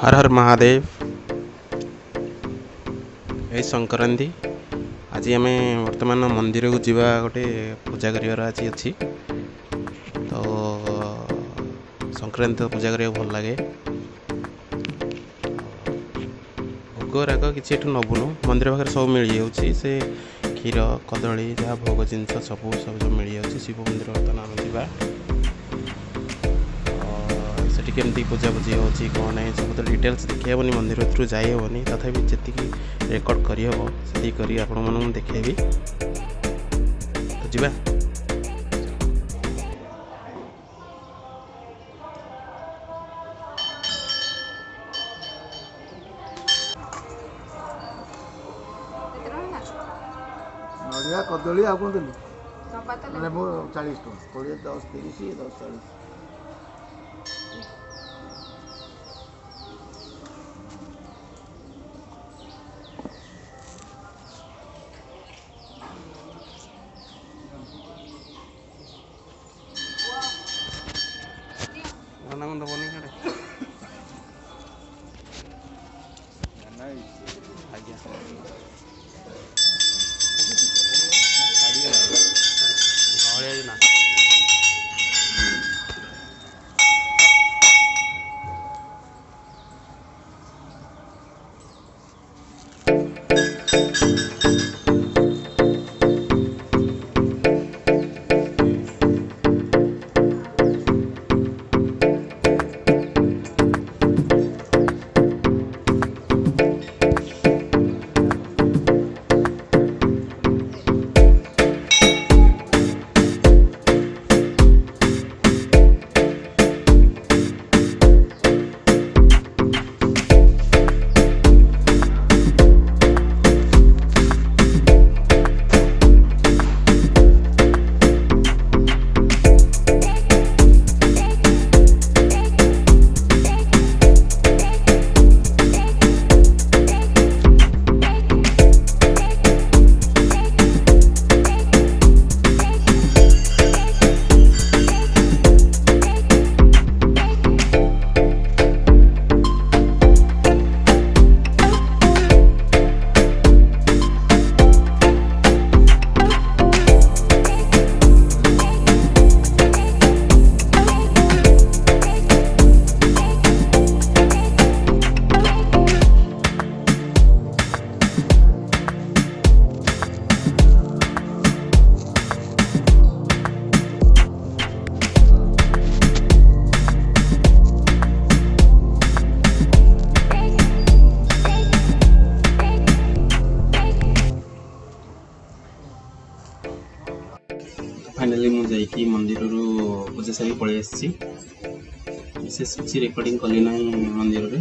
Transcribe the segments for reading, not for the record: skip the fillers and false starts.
हर हर महादेव। यही संक्रांति आज आम बर्तमान मंदिर को जीवा गोटे पूजा कर आज अच्छी तो संक्रांति पूजा करा भल लगे। भोग राग कि नबुनु मंदिर पाखे सब मिल जाऊँगी से क्षीर कदली जहाँ भोग जिनस सब मिल जाऊँगी। शिव मंदिर बर्तमान आम जा सेठी केमती पूजा पूजी होची कौन है सब तो डिटेल्स देखी हेनी मंदिर थ्रू जाई हेनी तथापि जी रेकर्ड करहब से कर आपण मन देखेबी तो जीवा। नड़िया कदली आ कौन देली 40 टका 20 10 30 10 40 फाइनाली मुझे मंदिर पूजा सारी पलि आसी विशेष किसी रेकर्डिंग कली ना मंदिर रे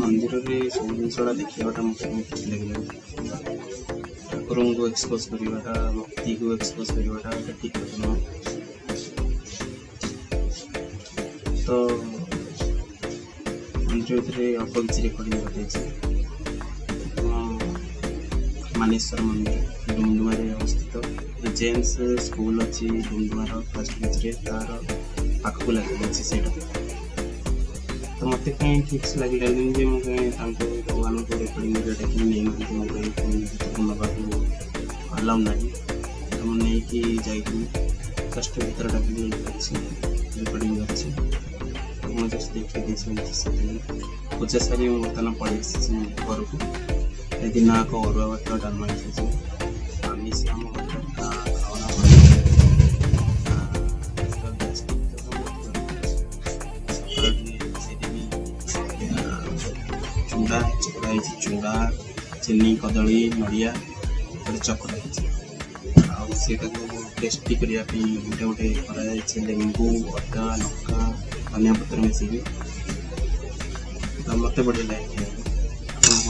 मंदिर रे सब जिनसा देखाटा मत बहुत खुशी लगे। ठाकुर को एक्सपोज करवाटा भक्ति को एक्सपोज करवाटा ठीक कथा नुह तो मंदिर भितर अल्प किसी रेकर्डिंग कर मानेश्वर मंदिर डुमडुमा अवस्थित जेम्स स्कूल अच्छी डुमडुमार फर्स्ट पेज तार पाखक लगे से तो मत कहीं ठीक से लगे मुझे भगवान को रेकर्डिंग नहीं ना अलाउ ना तो मुझे नहीं फर्स्ट भर रेकर्डिंग अच्छी मुझे देखिए पूजा सारी बर्तमान पलि घर को दिन को अरुआ भात डालमा आमिष चूड़ा चकड़ा चूड़ा चीनी कदली नड़िया चकड़ा टेस्टी करने गोटे गोटे कर लेंबू अदा लंका धनिया पत्र मिसिकी तो मत बढ़िया लगे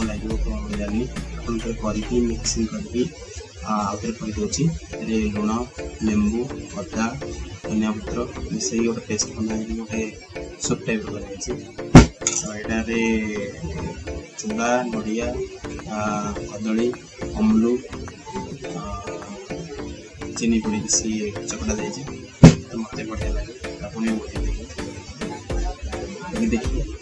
लगे कौन जानी करके मिक्सिंग करके आउे करदे लुण लेंबू अदा धनिया पत्र मिसई गोटे पेस्ट बना गोटे सूप टाइप बनाई यहाँ चूड़ा नड़िया कदली अमलू चीनी पड़ी सी चकटा दे तो मत बढ़िया लगे। बनेइबो देखिए